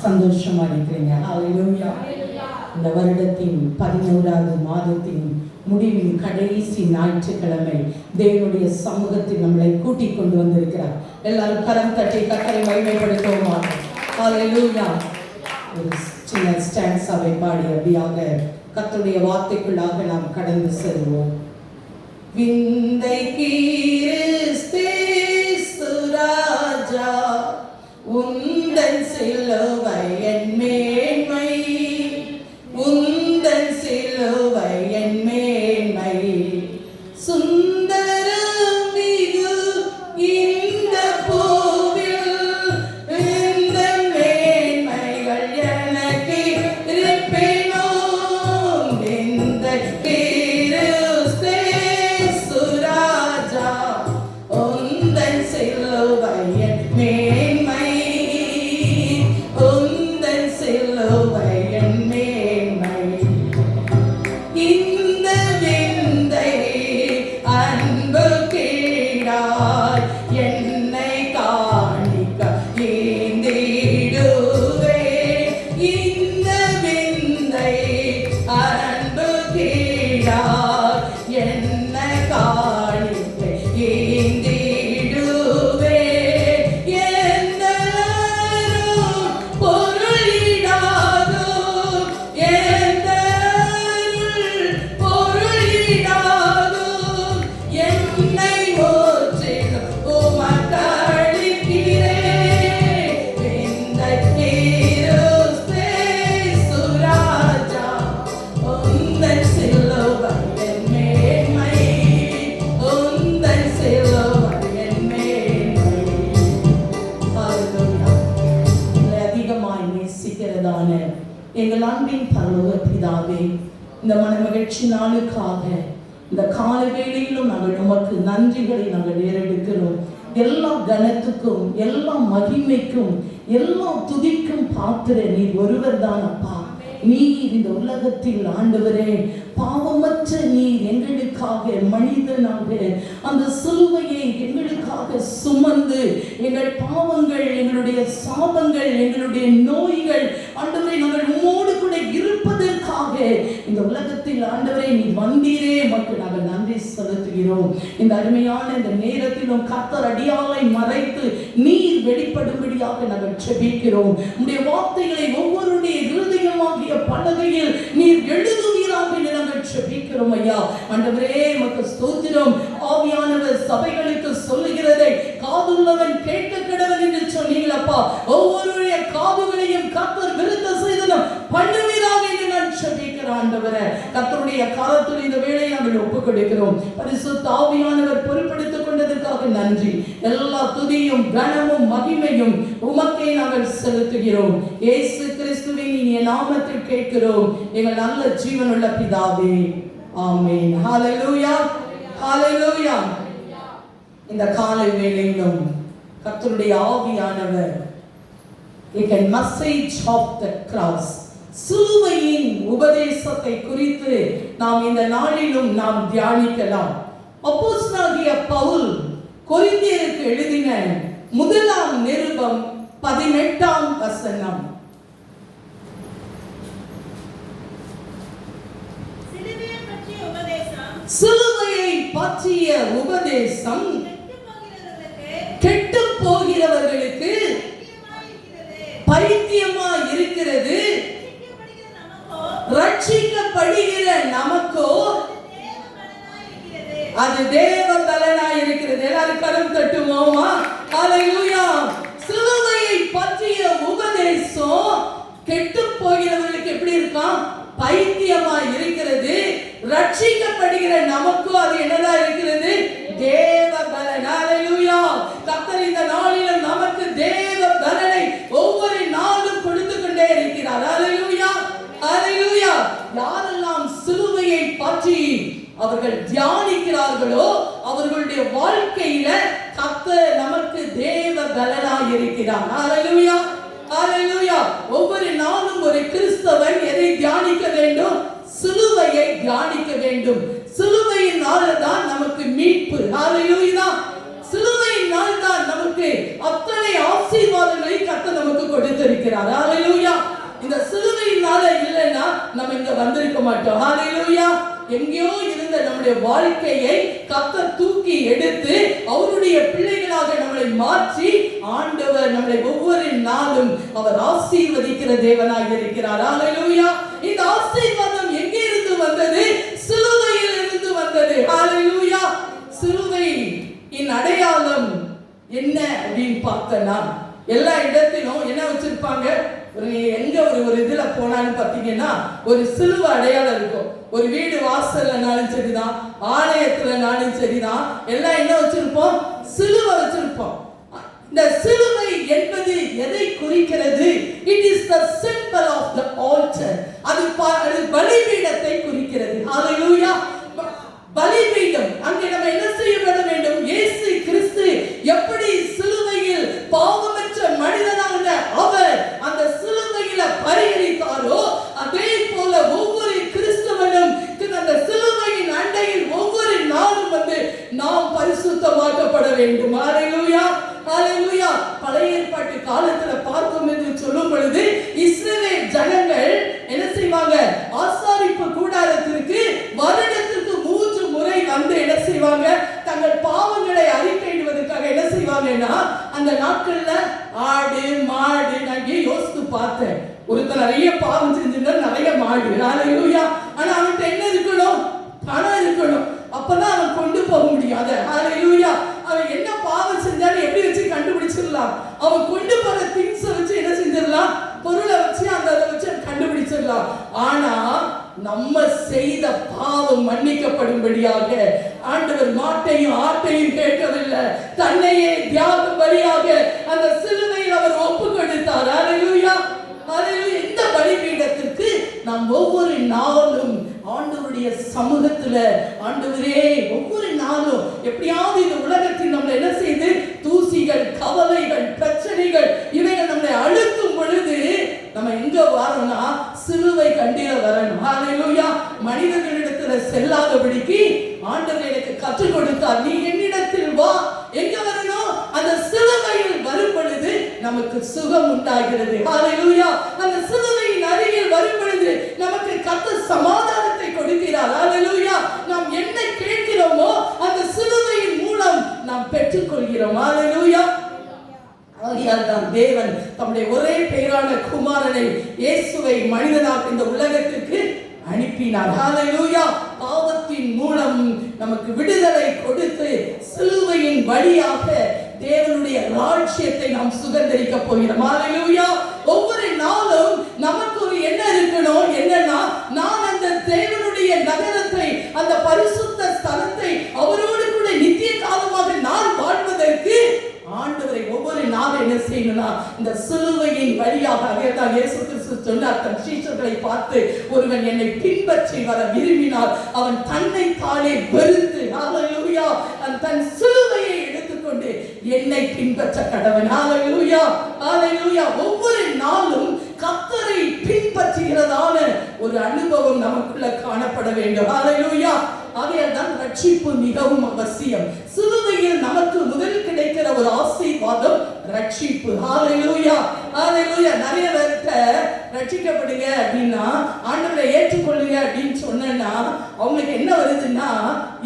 சந்தோஷமா இருக்கிறீங்க? ஹல்லேலூயா. இந்த வருடத்தின் 11வது மாதத்தின் முடிவின் கடைசி ஞாயிற்றுக்கிழமை தேவனுடைய சமூகத்தில் நம்மளை கூட்டிக் கொண்டு வந்திருக்கிறார். எல்லாரும் கரம் தட்டி கர்த்தரை மகிமைப்படுத்துவோமா? ஹல்லேலூயா. ஒரு சின்ன ஸ்டான்ஸாவை பாடி அப்படியாக கர்த்தருடைய வார்த்தைக்குள்ளாக நாம் கடந்து செல்வோம். விந்தை கிறிஸ்து ராஜா உந்தன் சிலுவை என் மேன்மை, உந்தன் சிலுவை என் மேன்மை, சுந்தரம் மிகு இந்த பூவில் இந்த மேன்மைகள் எனக்கு இருப்பினும் இந்த கிறிஸ்து ராஜா உந்தன் சிலுவை என் மேன்மை, உந்தன் சிலுவை என் மேன்மை, இந்த விந்தை அன்பு கீழாய் என்னை காணிக்க ஏந்திடுவே, இந்த விந்தை அன்பு கீழாய் என்னை காணிக்க ஏந்திடுவே, எந்தரும் பொருளிடாதும் எந்தருள் பொருளிடாதும் என்னை முற்றிலும் உமக்களிக்கிறேன், இந்த கிறிஸ்து ராஜா உந்தன் சிலுவை என் மேன்மை, உந்தன் சிலுவை என் மேன்மை. ஹல்லேலூயா. உங்களை அதிகமாய் நேசிக்கிறதான எங்கள் அன்பின் பரலோக பிதாவே, இந்த மனமகிழ்ச்சி நாளுக்காக இந்த கால வேளையிலும் நாங்கள் உமக்கு நன்றிகளை நாங்கள் ஏறெடுக்கிறோம். எல்லா கனத்துக்கும் எல்லா மகிமைக்கும் எல்லா துதிக்கும் பாத்திர நீர் ஒருவர் தான் அப்பா. நீர் இந்த உலகத்தில் ஆண்டவரே பாவமற்ற நீர் எங்களுக்காக மனிதனாக அந்த சிலுவையை எங்களுக்காக சுமந்து எங்கள் பாவங்கள், எங்களுடைய சாபங்கள், எங்களுடைய நோய்கள் ஆண்டவரே நாங்கள் உம்மோடு கூட இருப்பதற்காக இந்த உலகத்தில் ஆண்டவரே நீர் வந்தீரே, மக்கள் நாங்கள் நன்றி செலுத்துகிறோம். இந்த அருமையான இந்த நேரத்திலும் கர்த்தர் அடியாளை மறைத்து நீர் வெளிப்படும்படியாக நாங்கள் செபிக்கிறோம். உம்முடைய வார்த்தைகளை ஒவ்வொருடைய இருதயமாகிய பலகையில் நீர் எழுதுவீராக என்று நாங்கள் செபிக்கிறோம் ஐயா. ஆண்டவரே உமக்கு ஸ்தோத்திரம். ஆவியானவர் சபைகளுக்கு சொல்லுகிறதை காதுள்ளவன் கேட்க கடவன் என்று சொன்னீங்களப்பா. ஒவ்வொருடைய காதுகளையும் கர்த்தர் விருத்த சேதனம் பண்ணுவீராக என்று நான் செபிக்கிறேன் ஆண்டவரே. கர்த்தருடைய கரத்தில் இந்த வேளையை நாங்கள் ஒப்புக் கொடுக்கிறோம். பரிசுத்த ஆவியானவர் பொறுப்பெடுத்துக் கொண்டதற்காக நன்றி. எல்லா துதியும் கனமும் மகிமையும் உமக்கே நாங்கள் செலுத்துகிறோம். இயேசு கிறிஸ்துவின் இனிய நாமத்தில் கேட்கிறோம் எங்கள் நல்ல ஜீவனுள்ள பிதாவே, ஆமென். ஹல்லேலூயா, ஹல்லேலூயா. இந்த காலை வேளையிலும் கர்த்தருடைய ஆவியானவர் message of the cross, சிலுவையின் உபதேசத்தை குறித்து நாம் இந்த நாளிலும் நாம் தியானிக்கலாம். அப்போஸ்தலனாகிய பவுல் கொரிந்தியருக்கு எழுதின முதலாம் நிருபம் 18ஆம் வசனம். சிலுவையை பற்றிய உபதேசம் கெட்டு போகிறவர்களுக்கு பைத்தியமா இருக்கிறது, ரட்சிக்கப்படுகிற நமக்கோ அது தேவ பலனாய் இருக்கிறது. எல்லாரும் கரம் தட்டுவோமா? ஹல்லேலூயா. சிலுவையை பற்றிய உபதேசம் கெட்டு போகிறவர்களுக்கு எப்படி இருக்காம்? பைத்தியமா இருக்கிறது. ரட்சிக்கப்படுகிற நமக்கு அது என்னதா இருக்கிறது? தேவ பலன். ஹல்லேலூயா. கர்த்தர் இந்த நாளிலும் நமக்கு தேவ பலனை ஒவ்வொரு நாளும் கொடுத்து கொண்டே இருக்கிறார். ஹல்லேலூயா, ஹல்லேலூயா. யாரெல்லாம் சிலுவையை பற்றி அவர்கள் தியானிக்கிறார்களோ அவர்களுடைய வாழ்க்கையில கர்த்தர் நமக்கு தேவ பலனாய் இருக்கிறார். ஹல்லேலூயா, ஹல்லேலூயா. ஒவ்வொரு நாளும் ஒரு கிறிஸ்தவன் எதை தியானிக்க வேண்டும்? சிலுவையை தியானிக்க வேண்டும். சிலுவையினால் தான் நமக்கு மீட்பு. ஹல்லேலூயா. சிலுவையினால் தான் நமக்கு அத்தனை ஆசீர்வாதங்களை கர்த்தர் நமக்கு கொடுத்திருக்கிறார். ஹல்லேலூயா. அதனால இல்லைன்னா நம்ம இங்க வந்திருக்க மாட்டோம். ஹல்லேலூயா. எங்கேயோ இருந்த நம்முடைய வாழ்க்கையை கர்த்தர் தூக்கி எடுத்து அவருடைய பிள்ளைகளாக நம்மளை மாற்றி ஆண்டவர் நம்மளை ஒவ்வொரு நாளும் அவர் ஆசீர்வதிக்கிற தேவனாக இருக்கிறார். ஹல்லேலூயா. இந்த ஆசீர்வாதம் எங்கே இருந்து வந்தது? சிலுவையில் இருந்து வந்தது. ஹல்லேலூயா. சிலுவை இன் அடையாளம் என்ன அப்படின்னு பார்த்தனா, எல்லா இடத்திலும் என்ன வச்சிருப்பாங்க? எங்க ஒரு இதுல போனான்னு பாத்தீங்கன்னா ஒரு சிலுவை அடையாளம் இருக்கும். ஒரு வீடு வாசல்லனாலும் சரிதான், ஆலயத்துலனாலும் சரிதான், எல்லாம் என்ன வச்சிருப்போம்? சிலுவை வச்சிருப்போம். இந்த சிலுவை என்பது எதை குறிக்கிறது? It is the symbol of the altar. அது பலிபீடத்தை குறிக்கிறது. ஹல்லேலூயா. பலிபீடம். அங்கே நம்ம என்ன செய்யப்பட வேண்டும்? இயேசு கிறிஸ்து எப்படி சிலுவையில் பாவமற்ற மனிதனாக அவர் அந்த சிலுவையில பரிகரித்தாரோ, அதே போல ஒவ்வொரு கிறிஸ்தவனும் அந்த சிலுவையின் அண்டையில் ஒவ்வொரு நாளும் வந்து நாம் பரிசுத்தமாக்கப்பட வேண்டும். ஹல்லேலூயா. ஹல்லேலூயா. பழைய ஏற்பாட்டு காலத்துல பார்க்கும் என்று சொல்லும் பொழுது இஸ்ரவேல் ஜனங்கள் என்ன செய்வாங்க? ஆசாரிப்பு கூடாரத்திற்கு வருடத்திற்கு 3 முறை வந்து என்ன செய்வாங்க? தங்கள் பாவங்களை அறிக்கையிடுவதற்காக என்ன செய்வாங்கன்னா, அந்த நாட்கள்ல ஆடு மாடு, நான் யோசித்து பார்த்தேன், ஒருத்தர் நிறைய பாவம் செஞ்சிருந்தா நிறைய மாடு. ஹல்லேலூயா. ஆனா அவன்கிட்ட என்ன இருக்கணும்? பணம் இருக்கணும். அப்பதான் அவன் கொண்டு போக முடியாது. ஹல்லேலூயா. அவன் என்ன பாவம் செஞ்சாலும் எப்படி வச்சு கண்டுபிடிச்சிடலாம்? அவன் கொண்டு போற திங்ஸ் வச்சு என்ன செஞ்சிடலாம்? பொருளை வச்சு அந்த வச்சு கண்டுபிடிச்சிடலாம். ஆனா நம்ம செய்த பாவம் மன்னிக்கப்படும்படியாக ஆண்டவர் மாட்டையும் ஆட்டையும் கேட்கவில்லை, தன்னையே தியாக பலியாக அந்த சிலுவையில் அவர் ஒப்பு கொடுத்தார். ஹல்லேலூயா. ஹல்லேலூயா. இந்த பலிபீடத்திற்கு நாம் ஒவ்வொரு நாளும் ஆண்டவருடைய சமூகத்துல, ஆண்டவரே ஒவ்வொரு நாளும் எப்படியாவது இந்த உலகத்தில் நம்மளை என்ன செய்து தூசிகள், கவலைகள், பிரச்சனைகள் இவைகள் நம்மளை அழுத்தும் பொழுது நம்ம எங்க வரோம்னா சிலுவை கண்டில வரணும். ஹல்லேலூயா. மனிதர்களிடத்துல செல்லாதபடிக்கு ஆண்டவர் எனக்கு கற்றுக் கொடுத்தார். நீ என்னிடத்தில் வா. எங்க வரணும்? அந்த சிலுவையில் வரும் பொழுது நமக்கு சுகம் உண்டாகிறது. ஹல்லேலூயா. அந்த சிலுவையின் அருகில் வரும் பொழுது நமக்கு கர்த்தர் சமாதானத்தை கொடுக்கிறார். ஹல்லேலூயா. நாம் என்ன கேட்கிறோமோ அந்த சிலுவையின் மூலம் நாம் பெற்றுக்கொள்கிறோம். ஹல்லேலூயா. ஆகையால்தான் தேவன் தம்முடைய ஒரே பேரான குமாரனை இயேசுவை மனிதனாக இந்த உலகத்திற்கு அனுப்பினார். ஹல்லேலூயா. பாவத்தின் மூலம் நமக்கு விடுதலை கொடுத்து சிலுவையின் வழியாக தேவனுடைய ராஜ்யத்தை நாம் சுதந்திரிக்க போகிறோம். ஹல்லேலூயா. ஒவ்வொரு நாளும் நமக்கு ஒரு என்ன இருக்கணும்? என்னன்னா, நான் அந்த தேவனுடைய நகரத்தை, அந்த பரிசுத்த ஸ்தலத்தை அவரோடு கூட நித்திய காலமாக நான் வாழ்வதற்கு ஆண்டவரை ஒவ்வொரு நாளும் என்ன செய்யணும்னா இந்த சிலுவையின் வழியாக. அதைத்தான் இயேசு கிறிஸ்து சொன்னார் தன் சீஷர்களை பார்த்து, ஒருவன் என்னை பின்பற்றி வர விரும்பினால் அவன் தன்னை தானே வெறுத்து, ஹல்லேலூயா, தன் சிலுவையை எடுத்துக்கொண்டு என்னை பின்பற்ற கடவன். ஹல்லேலூயா. ஹல்லேலூயா. ஒவ்வொரு நாளும் கர்த்தரை பின்பற்றுகிறதான ஒரு அனுபவம் நமக்குள்ள காணப்பட வேண்டும். ஹல்லேலூயா. ஆகையால்தான் ரட்சிப்பு மிகவும் அவசியம். சிலுவையில் நமக்கு முதல் கிடைக்கிற ஒரு ஆசீர்வாதம் ரட்சிப்பு. ஹல்லேலூயா. ஹல்லேலூயா. நிறைய பேர்கிட்ட ரட்சிக்கப்படுங்க அப்படின்னா, ஆண்டவரை ஏற்றுக்கொள்ளுங்க அப்படின்னு சொன்னா அவங்களுக்கு என்ன வருதுன்னா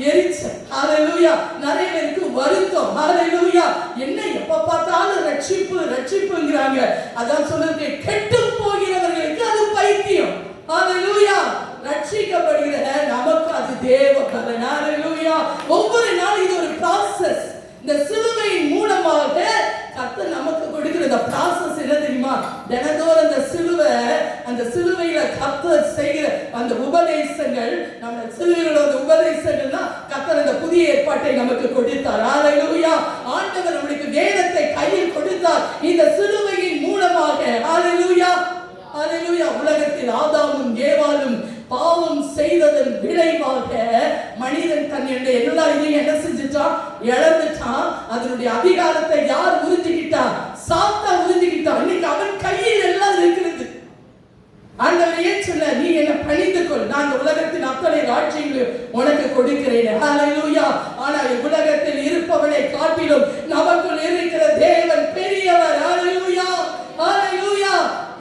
எரிச்சல். ஹல்லேலூயா. நிறைய பேருக்கு வருத்தம். ஹல்லேலூயா. என்ன எப்ப பார்த்தாலும் ரட்சிப்பு ரட்சிப்புங்கிறாங்க. அதான் சொல்றது, கெட்டு போகிறவர்களுக்கு அது பைத்தியம். ஹல்லேலூயா. ரட்சிக்கப்படுகிற நமக்கு அது தேவ பலன். ஹல்லேலூயா. ஒவ்வொரு நாளும் இது ஒரு ப்ராசஸ். இந்த சிலுவையின் மூலமாக கர்த்தர் நமக்கு கொடுக்கிற இந்த ப்ராசஸ் என்ன தெரியுமா? தினந்தோறும் அந்த சிலுவையில கர்த்தர் செய்கிற அந்த உபதேசங்கள், நம்ம சிலுவையில உபதேசங்கள்னா கர்த்தர் அந்த புதிய ஏற்பாட்டை நமக்கு கொடுத்தார். ஹல்லேலூயா. ஆண்டவர் நம்மளுக்கு வேதத்தை கையில் கொடுத்தார் இந்த சிலுவையின் மூலமாக. ஹல்லேலூயா. ஹல்லேலூயா. உலகத்தில் ஆதாமும் ஏவாளும் பாவம் செய்ததன் விளைவாக மனிதன் தன்னுடைய எல்லா இதையும் என்ன செஞ்சுட்டான்? இழந்துட்டான். அதனுடைய அதிகாரத்தை யார் உறிஞ்சிக்கிட்டா? சாத்தான் உறிஞ்சிக்கிட்டான். இன்னைக்கு அவன் கையில் எல்லாம் இருக்கிறது. ஆண்டவர் ஏன் சொன்னார்? நீ என்ன பணிந்து கொள், நான் இந்த உலகத்தின் அத்தனை ராஜ்யங்களையும் உனக்கு கொடுக்கிறேன். ஹல்லேலூயா. ஆனால் உலகத்தில் இருப்பவனை காட்டிலும் நமக்குள் இருக்கிற தேவன் பெரியவர். ஹல்லேலூயா. ஹல்லேலூயா.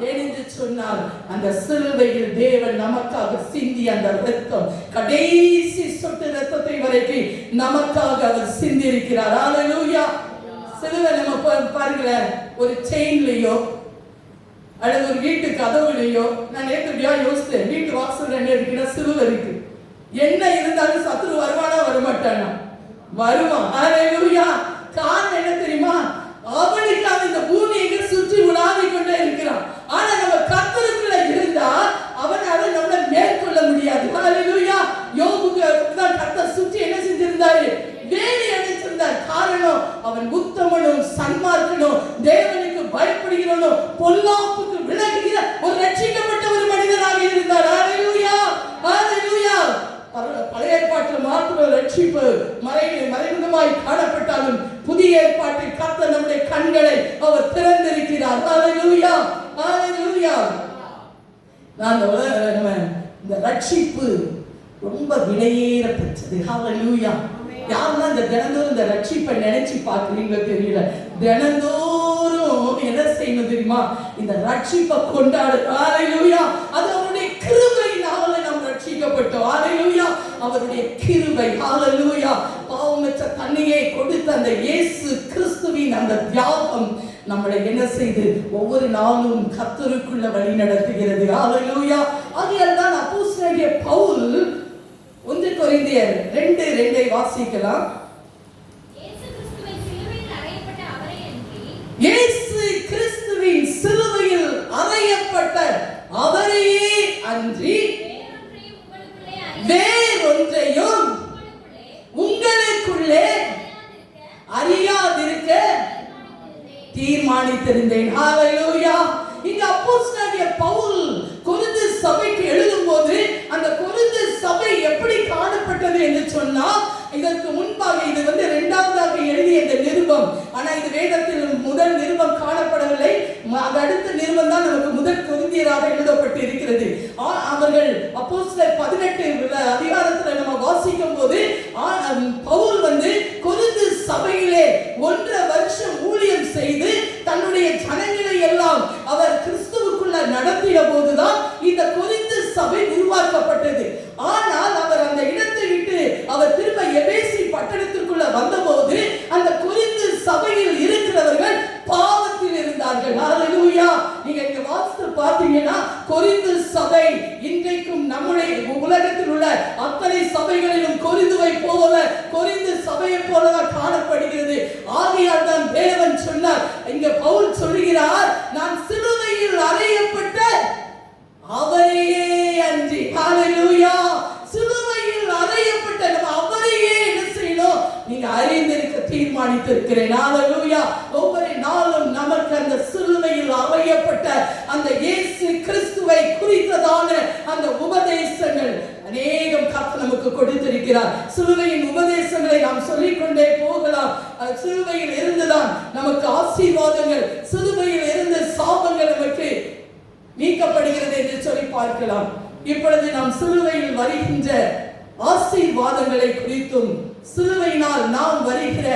ஏனென்று சொன்னா சொன்னால் அந்த சிலுவையில் தேவன் நமக்காக சிந்தி அந்த இரத்தம் கடைசி சொட்டு இரத்தத்தை வரைக்கும் நமக்காக அவர் சிந்தி இருக்கிறார். ஹல்லேலூயா. சிலுவை நம்ம பாருங்களேன், ஒரு செயின்லயோ அல்லது ஒரு வீட்டு கதவுலையோ, நான் நேற்றுயா யோசித்தேன், வீட்டு வாசல் என்ன இருக்குன்னா சிலுவை இருக்கு. என்ன இருந்தாலும் சத்துரு வருவானா வரமாட்டானா? வருவான். ஹல்லேலூயா. காரணம் என்ன தெரியுமா? அவனுக்கு இந்த பூமியை சுற்றி உலாவி கொண்டே இருக்கிறான். ஆனா நம்ம கர்த்தருக்குள்ள இருந்தா அவனால நம்மள மேற்கொள்ள முடியாது. ஹல்லேலூயா. யோபுக்கு தான் கர்த்தர் சுற்றி என்ன செஞ்சிருந்தாரு? வேலி அடைச்சிருந்தார். காரணம் அவன் உத்தமனும் சன்மார்க்கனும் தேவனுக்கு பயப்படுகிறவனும் பொல்லாப்புக்கு விலகுகிற ஒரு ரட்சிக்கப்பட்ட ஒரு மனிதனாக இருந்தார். ஹல்லேலூயா. ஹல்லேலூயா. பழைய ஏற்பாட்டில் மாத்திரம் ரட்சிப்பு மறைமுகமாய் காணப்பட்டாலும் புதிய ஏற்பாட்டில் கர்த்தர் நம்முடைய கண்களை அவர் திறந்திருக்கிறார். ஹல்லேலூயா. ஹல்லேலூயா. இந்த ரட்சிப்பு ரொம்ப விலையேற பெற்றது. ஹல்லேலூயா. யாரெல்லாம் இந்த தினந்தோறும் இந்த ரட்சிப்பை நினைச்சு பார்க்குறீங்களோ தெரியல. தினந்தோறும் என்ன செய்யணும் தெரியுமா? இந்த ரட்சிப்பை கொண்டாடு. ஹல்லேலூயா. அது அவருடைய கிருபையினால நாம் ரட்சிக்கப்பட்டோம். ஹல்லேலூயா. அவருடைய கிருபை. ஹல்லேலூயா. பாவமற்ற தன்னையே கொடுத்த அந்த இயேசு கிறிஸ்துவின் அந்த தியாகம் நம்மளை என்ன செய்து ஒவ்வொரு நாளும் கர்த்தருக்குள்ள வழி நடத்துகிறது. ஹல்லேலூயா. ஆகையால் தான் அப்போஸ்தலனாகிய பவுல் 1 கொரிந்தியர் 2:2 வாசிக்கலாம். இயேசு கிறிஸ்துவின் சிலுவையில் அறையப்பட்ட அவரையே அன்றி வேறொன்றையும் உங்களுக்குள்ளே அறியாதிருக்க தீர்மானித்திருந்தேன். ஹல்லேலூயா. இங்க அப்போஸ்தலனாகிய பவுல் கொரிந்து சபைக்கு எழுதும்போது அந்த கொரிந்து சபை எப்படி காணப்பட்டது என்று சொன்னா, இதற்கு முன்பாக இது இரண்டாவதாக எழுதிய இந்த நிருபம். ஆனா இது வேதத்தில் முதல் நிருபம் காணப்படவில்லை. அது அடுத்த நிருபம் தான் நமக்கு முதல் கொரிந்தியராக எழுதப்பட்டு இருக்கிறது. அவர்கள் அப்போஸ்தலர் 18 அதிகாரத்துல நம்ம வாசிக்கும் போது பவுல் கொரிந்து சபையிலே 1.5 வருஷம் ஊழியம் செய்து தன்னுடைய ஜனங்களை எல்லாம் அவர் கிறிஸ்துவுக்குள்ள நடத்திய போதுதான் இந்த கொரிந்து சபை உருவாக்கப்பட்டது. ஆனால் அவர் அந்த இடத்தை விட்டு அவர் திரும்ப எபேசி பட்டணத்திற்குள்ள வந்தபோது அந்த கொரிந்து சபையில் இருக்கிறவர்கள் பாவத்தில் இருந்தார்கள். ஹல்லேலூயா. நீங்க இங்க வாசித்து பார்த்தீங்கன்னா கொரிந்து சபை இன்றைக்கும் நம்முடைய உலகத்தில் உள்ள அத்தனை சபைகளிலும் கொரிந்துவை போல கொரிந்து சபையை போல காணப்படுகிறது. ஆகையால் தான் தேவன் சொன்னார், இங்க பவுல் சொல்லுகிறார், நான் சிலுவையில் அறையப்பட்ட அவரையே அன்றி. ஹல்லேலூயா. சிலுவையில் அறையப்பட்ட நம்ம அவரையே என்ன செய்யணும்? நீங்க அறிந்திருக்க தீர்மானித்திருக்கிறேன். ஹல்லேலூயா. ஒவ்வொரு நாளும் நமக்கு அந்த சிலுவையில் அறையப்பட்ட அந்த இயேசு கிறிஸ்துவை குறித்ததான அந்த உபதேசங்கள் அநேகம் கர்த்தர் நமக்கு கொடுத்திருக்கிறார். சிலுவையின் உபதேசங்களை நாம் சொல்லிக்கொண்டே போகலாம். சிலுவையில் இருந்துதான் நமக்கு ஆசீர்வாதங்கள், சிலுவையில் இருந்து சாபங்கள் நமக்கு நீக்கப்படுகிறது என்று சொல்லி பார்க்கலாம். இப்பொழுது நாம் சிலுவையில் வருகின்ற ஆசீர்வாதங்களை குறித்தும் சிலுவையினால் நாம் வருகிற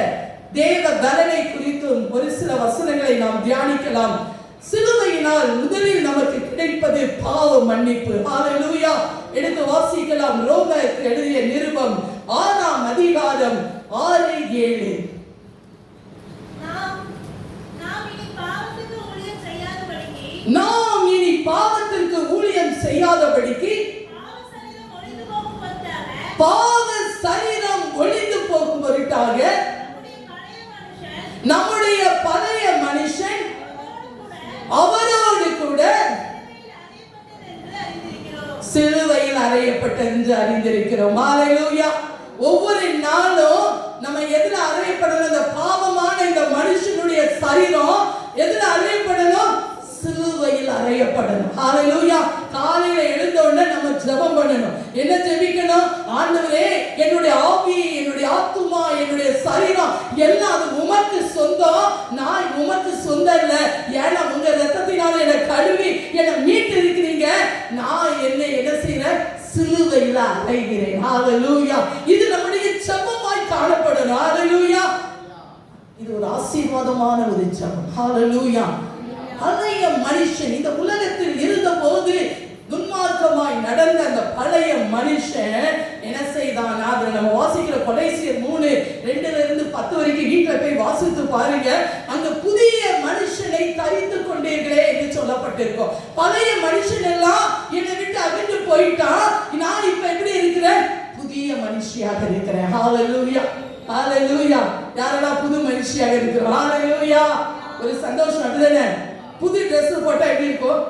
தேவ பலனை குறித்தும் ஒரு சில வசனங்களை நாம் தியானிக்கலாம். சிலுவையினால் முதலில் நமக்கு கிடைப்பது பாவ மன்னிப்பு. ஹல்லேலூயா. எடுத்து வாசிக்கலாம். ரோமருக்கு எழுதிய நிருபம் 6ஆம் அதிகாரம் 6-7. நாம் இனி பாவத்திற்கு ஊழியம் செய்யாதபடிக்கு பாவ சரீரம் ஒழிந்து போகும் பொருட்டாக நம்முடைய பழைய மனுஷன் அவரோடு கூட சிலுவையில் அறையப்பட்டது என்று அறிந்திருக்கிறோம். ஹல்லேலூயா. ஒவ்வொரு நாளும் நம்ம எதுல அறையப்படணும்? இந்த பாவமான இந்த மனுஷனுடைய சரீரம் எதுல அறையப்படணும்? சிலுவையில் அறையப்படணும். ஹல்லேலூயா. காலையில எழுந்த உடனே நம்ம ஜெபம் பண்ணணும். என்ன ஜெபிக்கணும்? ஆண்டவரே, என்னுடைய ஆவி, என்னுடைய ஆத்துமா, என்னுடைய சரீரம் எல்லாம் அது உமக்கு சொந்தம். நான் உமக்கு சொந்தம் இல்ல. ஏன்னா உங்க ரத்தத்தினால என்னை கழுவி என்னை மீட்டு இருக்கிறீங்க. நான் என்ன செய்யறேன்? சிலுவையில் அறைகிறேன். ஹல்லேலூயா. இது நம்முடைய ஜெபமாய் காணப்படணும். ஹல்லேலூயா. இது ஒரு ஆசீர்வாதமான ஒரு ஜெபம். ஹல்லேலூயா. பழைய மனுஷன் இந்த உலகத்தில் இருந்தபோது கலாத்தியர் கொலைசியர் 3:2-10 வரைக்கும் வீட்டுல போய் வாசித்து பாருங்க. அங்க புதிய மனுஷனை தரித்து கொண்டீர்களே என்று சொல்லப்பட்டிருக்கும். பழைய மனுஷன் எல்லாம் என்னை விட்டு அகன்று போயிட்டான், நான் இப்ப எப்படி இருக்கிறேன்? புதிய மனுஷியாக இருக்கிறேன். ஹalleluya, ஹalleluya. யாரெல்லாம் புது மனுஷியாக இருக்கிறோம்? ஹalleluya. ஒரு சந்தோஷம் அப்படிதானே? புது Dress போட்டா எப்படி இருக்கும்?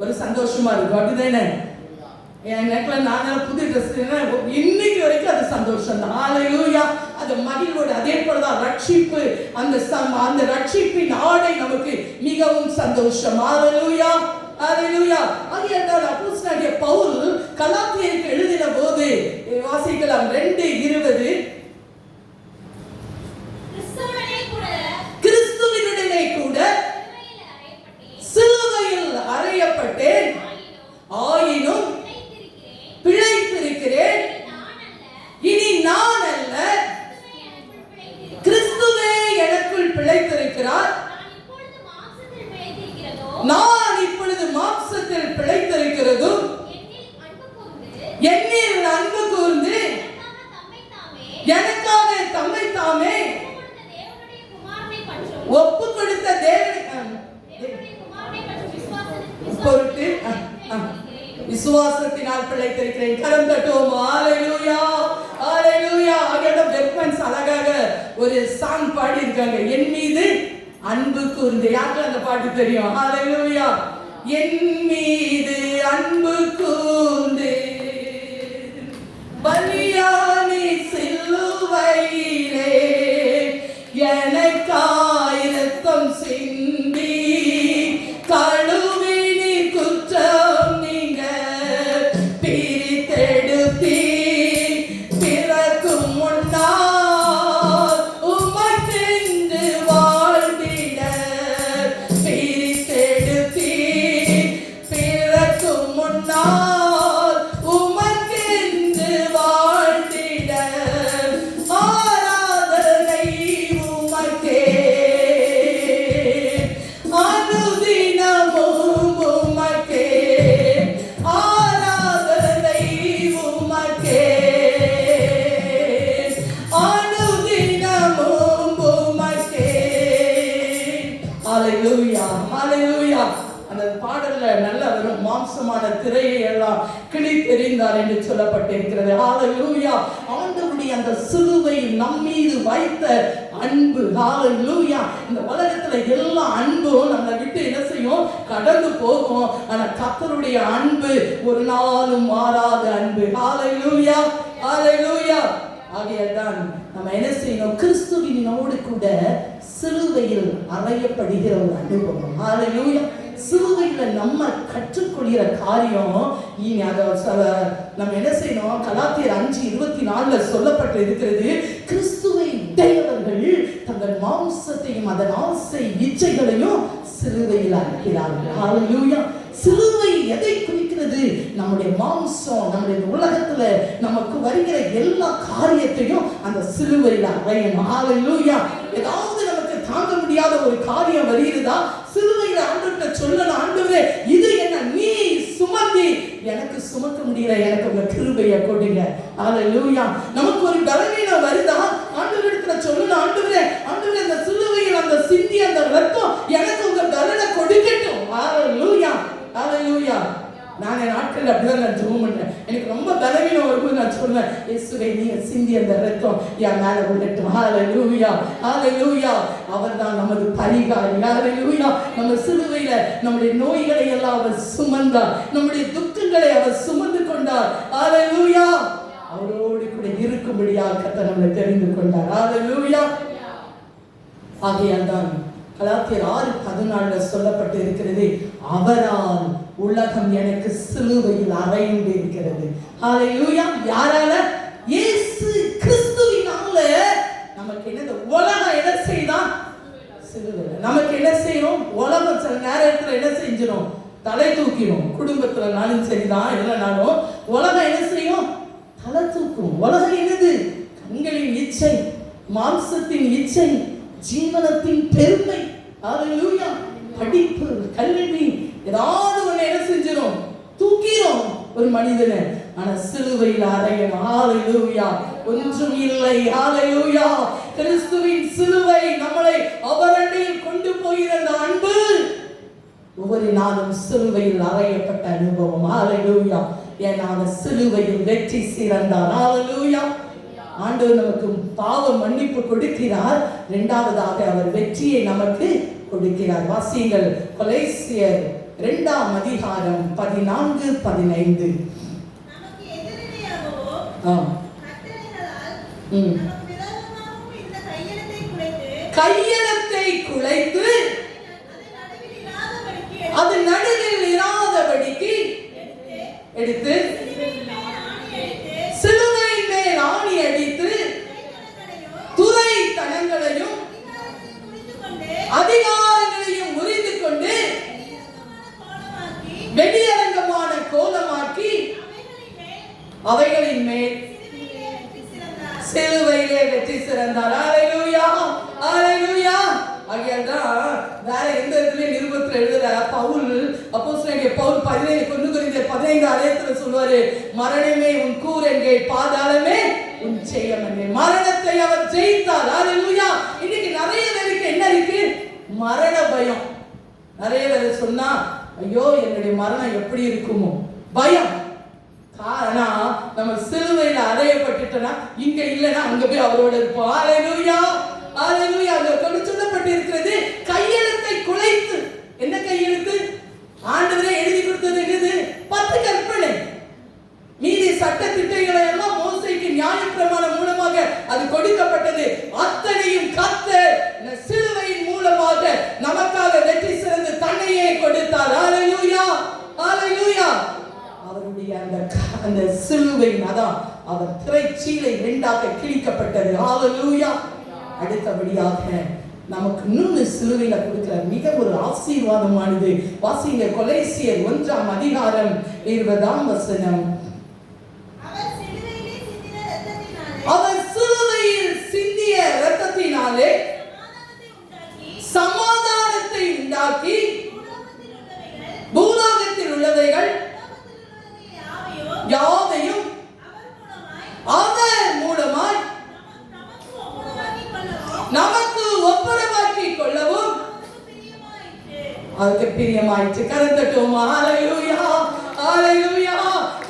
ஒரு சந்தோஷமா இருக்கும் அப்படிதானே? என் நெக்ல நான் புது Dress இன்னைக்கு வரைக்கும் அது சந்தோஷம் தான். ஹalleluya. அது மகிழ்வோடு. அதே போலதான் ரட்சிப்பு, அந்த ரட்சிப்பின் ஆடை நமக்கு மிகவும் சந்தோஷம். ஹalleluya, ஹalleluya. ஆகையால் அப்போஸ்தலனாகிய பவுல் கலாத்தியருக்கு எழுதின போது வாசிக்கலாம் 2:20, கிறிஸ்துவினுடனே கூட சிலுவையில் அறையப்பட்டேன், ஆயினும் பிழைத்திருக்கிறேன். இனி நான் அல்ல, கிறிஸ்துவே எனக்குள் பிழைத்திருக்கிறார். நான் இப்பொழுது மாம்சத்தில் பிழைத்திருக்கிறதும் என்னில் அன்பு கூர்ந்து எனக்காக தம்மை தாமே ஒப்பு கொடுத்த பொருட்டு விசுவாசத்தினால் பிழைத்திருக்கிறேன். கரம் தட்டுவோம். ஹalleluya, ஹalleluya. ஆகியோட வெப்பன்ஸ் அழகாக ஒரு சாங் பாடி இருக்காங்க. என் மீது அன்பு கூர்ந்து. யாருக்கு அந்த பாட்டு தெரியும்? ஹalleluya. என் மீது அன்பு கூர்ந்து பலியானி சிலுவையிலே எனக்காய் இரத்தம் சிந்தி கழுவினி குற்றம் நீங்க பிரித்தெடுப்பி பிறக்கும் முன்னால் உமக்கென்று வாழ்ந்திட பிரித்தெடுப்பி பிறக்கும் முன்னால் உமக்கென்று வாழ்ந்திட ஆராதனை உமக்கே அனுதினமும் உமக்கே ஆராதனை உமக்கே அனுதினமும் உமக்கே. ஹalleluya, ஹalleluya. அந்த பாடல்ல நல்ல வரும் மாம்சமான திரையை எல்லாம் கிழித்தெறிந்தார் என்று சொல்லப்பட்டிருக்கிறது. ஹalleluya. ஆண்டவருடைய அந்த சிலுவை நம் மீது வைத்த அன்பு. ஹalleluya. இந்த உலகத்துல எல்லா அன்பும் நம்மை விட்டு என்ன செய்யும்? கடந்து போகும். ஆனா கர்த்தருடைய அன்பு ஒரு நாளும் மாறாத அன்பு. ஹalleluya, ஹalleluya. ஆகையால்தான் நம்ம என்ன செய்யணும்? கிறிஸ்துவினோடு கூட சிலுவையில் அறையப்படுகிற ஒரு அனுபவம். ஹalleluya. சிலுவையில நம்ம கற்றுக்கொள்கிற காரியம் இனி அதை நம்ம என்ன செய்யணும்? கலாத்தியர் 5:24 சொல்லப்பட்டு இருக்கிறது. கிறிஸ்துவை உடையவர்கள் தங்கள் மாம்சத்தையும் அதன் ஆசை இச்சைகளையும் சிலுவையில் அறைகிறார்கள். ஹalleluya. சிலுவை எதை குறிக்கிறது? நம்முடைய மாம்சம், நம்முடைய உலகத்துல நமக்கு வருகிற எல்லா காரியத்தையும் அந்த சிலுவையில் அறையணும். ஹalleluya. ஏதாவது நமக்கு தாங்க முடியாத ஒரு காரியம் வருகிறதா? சிலுவையில் ஆண்டவர்கிட்ட சொல்லணும், ஆண்டவரே இது என்ன நீ சுமந்தி எனக்கு சுமக்க முடியல, எனக்கு உங்க கிருபையை கொடுங்க. ஹalleluya. நமக்கு ஒரு பலவீனம் வருதா? ஆண்டவரிடத்துல சொல்லணும், ஆண்டவரே ஆண்டவரே அந்த சிலுவையில் அந்த சிந்தி அந்த ரத்தம் எனக்கு உங்க பலனை கொடுக்கட்டும். ஹalleluya, ஹalleluya. நான் என் நாட்கள் அப்படிதான் நான் ஜெபம் பண்றேன். எனக்கு ரொம்ப பலவீனம் வரும்போது நான் சொல்றேன், இயேசுவே நீங்க சிந்தி அந்த ரத்தம் என் மேல விழட்டும். ஹalleluya, ஹalleluya. அவர்தான் நமது பரிகாரி. ஹalleluya. நம்ம சிலுவையில நம்முடைய நோய்களை எல்லாம் அவர் சுமந்தார், நம்முடைய துக்கங்களை அவர் சுமந்து கொண்டார். ஹalleluya. அவரோடு கூட இருக்கும்படியாக கர்த்தர் நம்மை தெரிந்து கொண்டார். ஹalleluya. ஆகையால் தான் கலாத்தியர் 6:14 சொல்லப்பட்டு இருக்கிறது, அவரால் உலகம் எனக்கு சிலுவையில் அறையுண்டு இருக்கிறது. ஹalleluya. யாரால? இயேசு கிறிஸ்துவினால நமக்கு என்ன? உலகம் என்ன செய்தான்? சிலுவையில. நமக்கு என்ன செய்யணும்? உலகம் சில நேரத்துல என்ன செஞ்சிடும்? தலை தூக்கிடும். குடும்பத்துல நானும் சரிதான், இல்லைனாலும் உலகம் என்ன செய்யும்? தலை தூக்கும். உலகம் என்னது? கண்களின் இச்சை, மாம்சத்தின் இச்சை, ஜீவனத்தின் பெருமை. ஹalleluya. படிப்பு, கல்வி, ஏதாவது ஒண்ணு என்ன செஞ்சிடும்? தூக்கிடும் ஒரு மனிதனை. ஆனா சிலுவையில் அறையும். ஹalleluya. ஒன்றும் இல்லை. ஹalleluya. கிறிஸ்துவின் சிலுவை நம்மளை அவரண்டையில் கொண்டு போகிற அன்பு ஒவ்வொரு நாளும் சிலுவையில் அறையப்பட்ட அனுபவம். ஹalleluya. ஏன்னா அவர் சிலுவையில் வெற்றி சிறந்தார். ஹalleluya. ஆண்டவர் நமக்கு பாவ மன்னிப்பு கொடுக்கிறார். இரண்டாவதாக அவர் வெற்றியை நமக்கு கொடுக்கிறார். வாசியுங்கள் கொலோசியர் 2ஆம் அதிகாரம் 14-15. நமக்கு எதிரிடையாகவோ கட்டளைகளால் நமக்கு விரோதமாகவும் இந்த கையெழுத்தை குலைத்து அது நடுவில் இராதபடிக்கு எடுத்து சிலுவையின் மேல் ஆணி அடித்து துரைத்தனங்களையும் அதிகாரங்களையும் முறிந்து கொண்டு வெளியரங்கமான கோலமாக்கி அவைகளின் மேல் சிலுவையிலே வெற்றி சிறந்தார். ஹalleluya, ஹalleluya. ஆகையால்தான் வேற எந்த இடத்துலயும் நிருபத்தில் எழுதுற பவுல் அப்போஸ்தலனாகிய பவுல் 15 சொல்லுவாரு, மரணமே உன் கூர் என்கே, பாதாளமே உன் ஜெயம் என்கே. மரணத்தை அவர் ஜெயித்தார். ஹalleluya. இன்னைக்கு நிறைய பேருக்கு என்ன இருக்கு? மரண பயம். நிறைய பேர் சொன்னா ஐயோ என்னுடைய மரணம் எப்படி இருக்குமோ பயம். காரணம் நம்ம சிலுவையில் அறையப்பட்டுட்டோம்னா இங்க இல்லைன்னா அங்க போய் அவரோட இருப்போம். ஹalleluya, ஹalleluya. அங்க சொல்லப்பட்டு இருக்கிறது கையெழுத்தை குலைத்து. என்ன கையெழுத்து? ஆண்டவரே எழுதி கொடுத்தது என்னது? 10 கற்பனை. மீதி சட்ட திட்டங்களை எல்லாம் மோசேக்கு நியாயப்பிரமாணம் மூலமாக அது கொடுக்கப்பட்டது. அத்தனையும் கர்த்தர் சிலுவையின் மூலமாக நமக்காக வெற்றி சிறந்து தன்னையே கொடுத்தார். ஹalleluya, ஹalleluya. அவருடைய அந்த சிலுவையின் அதான் அவர் திரைச்சீலை 2ஆக கிழிக்கப்பட்டது. ஹalleluya. அடுத்தபடியாக நமக்கு இன்னொரு சிலுவையில கொடுக்கிற மிக ஒரு ஆசீர்வாதமானது. வாசிங்க கொலோசியர் 1ஆம் அதிகாரம் 20ஆம் வசனம். அவர் சிலுவையில் சிந்திய இரத்தத்தினாலே சமாதானத்தை உண்டாக்கி பூலோகத்தில் உள்ளவைகள் யாவையும் அவர் மூலமாய் நமக்கு ஒப்புரவாக்கி கொள்ளவும் அதுக்கு பிரியமாயிற்று. கரந்தட்டோமா? ஹalleluya, ஹalleluya.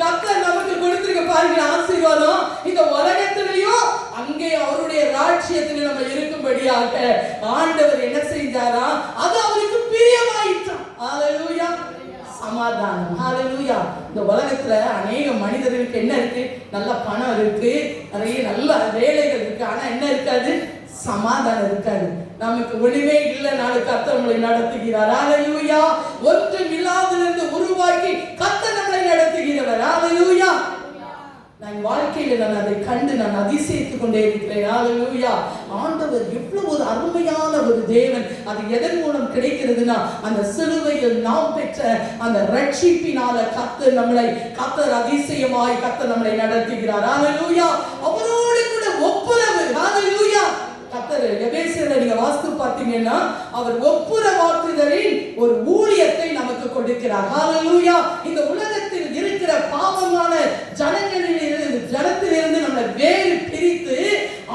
கர்த்தர் நமக்கு கொடுத்திருக்க பாருங்க ஆசீர்வாதம். இந்த உலகத்திலேயும் அங்கே அவருடைய ராஜ்யத்தில் நம்ம இருக்கும்படியாக ஆண்டவர் என்ன செஞ்சாரா? அது அவருக்கு பிரியமாயிற்று. ஹalleluya. சமாதானம். ஹalleluya. இந்த உலகத்துல அநேக மனிதர்களுக்கு என்ன இருக்கு? நல்ல பணம் இருக்கு, நிறைய நல்ல வேலைகள் இருக்கு. ஆனா என்ன இருக்காது? சமாதானம் இருக்காது. நமக்கு ஒளிவே இல்லை. நாளை கர்த்தர் நம்மளை நடத்துகிறார். ஹalleluya. ஒன்றும் இல்லாதிலிருந்து உருவாக்கி கர்த்தர் நம்மளை நடத்துகிறவர். ஹalleluya. நான் வாழ்க்கையில அதை கண்டு நான் அதிசயித்துக் கொண்டே இருக்கிறேன். ஹalleluya. ஆண்டவர் எவ்வளவு ஒரு அருமையான ஒரு தேவன். அது எதன் மூலம் கிடைக்கிறதுனா அந்த சிலுவையில் நாம் பெற்ற அந்த ரட்சிப்பினால கர்த்தர் அதிசயமாய் கர்த்தர் நம்மளை நடத்துகிறார். ஹalleluya. அவரோடு கூட ஒப்புரவு. ஹalleluya. கர்த்தர் எபேசியர்ல நீங்க வாஸ்து பார்த்தீங்கன்னா அவர் ஒப்புரவாக்குதலின் ஒரு ஊழியத்தை நமக்கு கொடுக்கிறார். ஹalleluya. இந்த உலகத்தில் இருக்கிற பாவமான ஜனத்திலிருந்து நம்மை வேறு பிரித்து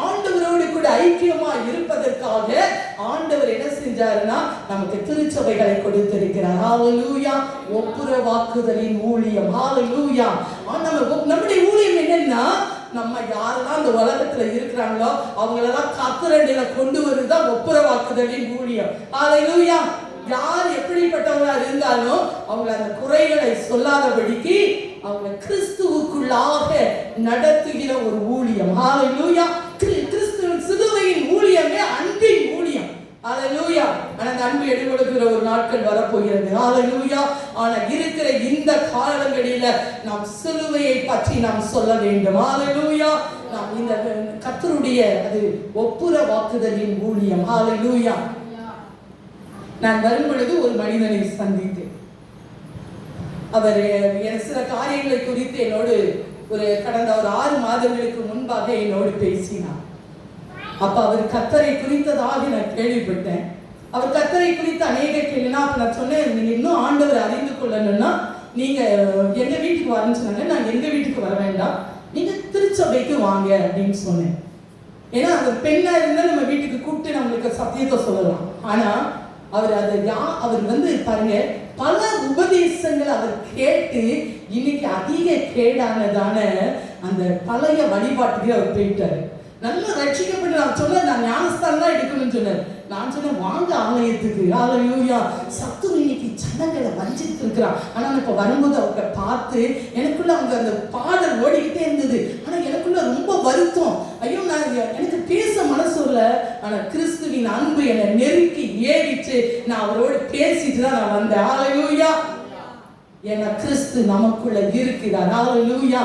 ஆண்டவரோடு கூட ஐக்கியமா இருப்பதற்காக ஆண்டவர் என்ன செஞ்சாருன்னா நமக்கு திருச்சபைகளை கொடுத்திருக்கிறார். ஹalleluya. ஒப்புரவாக்குதலின் ஊழியம். ஹalleluya. நம்முடைய ஊழியம் என்னன்னா நம்ம யாரெல்லாம் இந்த உலகத்துல இருக்கிறாங்களோ அவங்களெல்லாம் கர்த்தரண்டையில கொண்டு வருதான் ஒப்புரவாக்குதலின் ஊழியம். ஹalleluya. யார் எப்படிப்பட்டவங்களா இருந்தாலும் அவங்க அந்த குறைகளை சொல்லாதபடிக்கு அவங்க கிறிஸ்துவுக்குள்ளாக நடத்துகிற ஒரு ஊழியம். ஹalleluya. கிறிஸ்துவின் சிலுவையின் ஊழியமே அன்பின் ஊழியம். ஹalleluya. ஆனா அந்த அன்பு எடுக்கொடுக்கிற ஒரு நாட்கள் வரப்போகிறது. ஹalleluya. ஆனா இருக்கிற இந்த காலங்களில நாம் சிலுவையை பற்றி நாம் சொல்ல வேண்டும். ஹalleluya. நாம் இந்த கர்த்தருடைய அது ஒப்புரவாக்குதலின் ஊழியம். ஹalleluya. நான் வரும் பொழுது ஒரு மனிதனை சந்தித்தேன். அவர் சில காரியங்களை குறித்து என்னோடு கடந்த ஒரு 6 மாதங்களுக்கு முன்பாக என்னோடு பேசினார். அப்ப அவர் கர்த்தரை குறித்ததாக நான் கேள்விப்பட்டேன். அவர் கர்த்தரை குறித்து அநேக கேள்வினா அப்ப நான் சொன்னேன், நீங்க இன்னும் ஆண்டவரை அறிந்து கொள்ளணும்னா நீங்க எங்க வீட்டுக்கு வரேன்னு சொன்னாங்க. நான் எங்க வீட்டுக்கு வர வேண்டாம், நீங்க திருச்சபைக்கு வாங்க அப்படின்னு சொன்னேன். ஏன்னா அந்த பெண்ணா இருந்தா நம்ம வீட்டுக்கு கூப்பிட்டு நம்மளுக்கு சத்தியத்தை சொல்லலாம். ஆனா அவர் பாருங்க, பல உபதேசங்களை அவர் கேட்டு இன்னைக்கு அதிக கேடானதான அந்த பழைய வழிபாட்டுக்கு அவர் போயிட்டாரு. நல்லா ரட்சிக்கப்பட்டு நான் சொன்னேன், நான் ஞானஸ்தானம் தான் எடுக்கணும்னு சொன்னேன். நான் சொன்னேன் வாங்க ஆலயத்துக்கு. ஹல்லேலூயா. சத்துரு இன்னைக்கு ஜனங்களை வஞ்சித்து இருக்கிறான். ஆனா இப்ப வரும்போது அவங்க பார்த்து எனக்குள்ள அவங்க அந்த பாடல் ஓடிக்கிட்டே இருந்தது. ஆனா எனக்குள்ள ரொம்ப வருத்தம். ஐயோ, எனக்கு பேச மனசு இல்லை. ஆனா கிறிஸ்துவின் அன்பு என்னை நெருக்கி ஏறிச்சு. நான் அவரோட பேசிட்டு தான் நான் வந்தேன். ஹல்லேலூயா. ஏன்னா கிறிஸ்து நமக்குள்ள இருக்கிறார். ஹல்லேலூயா.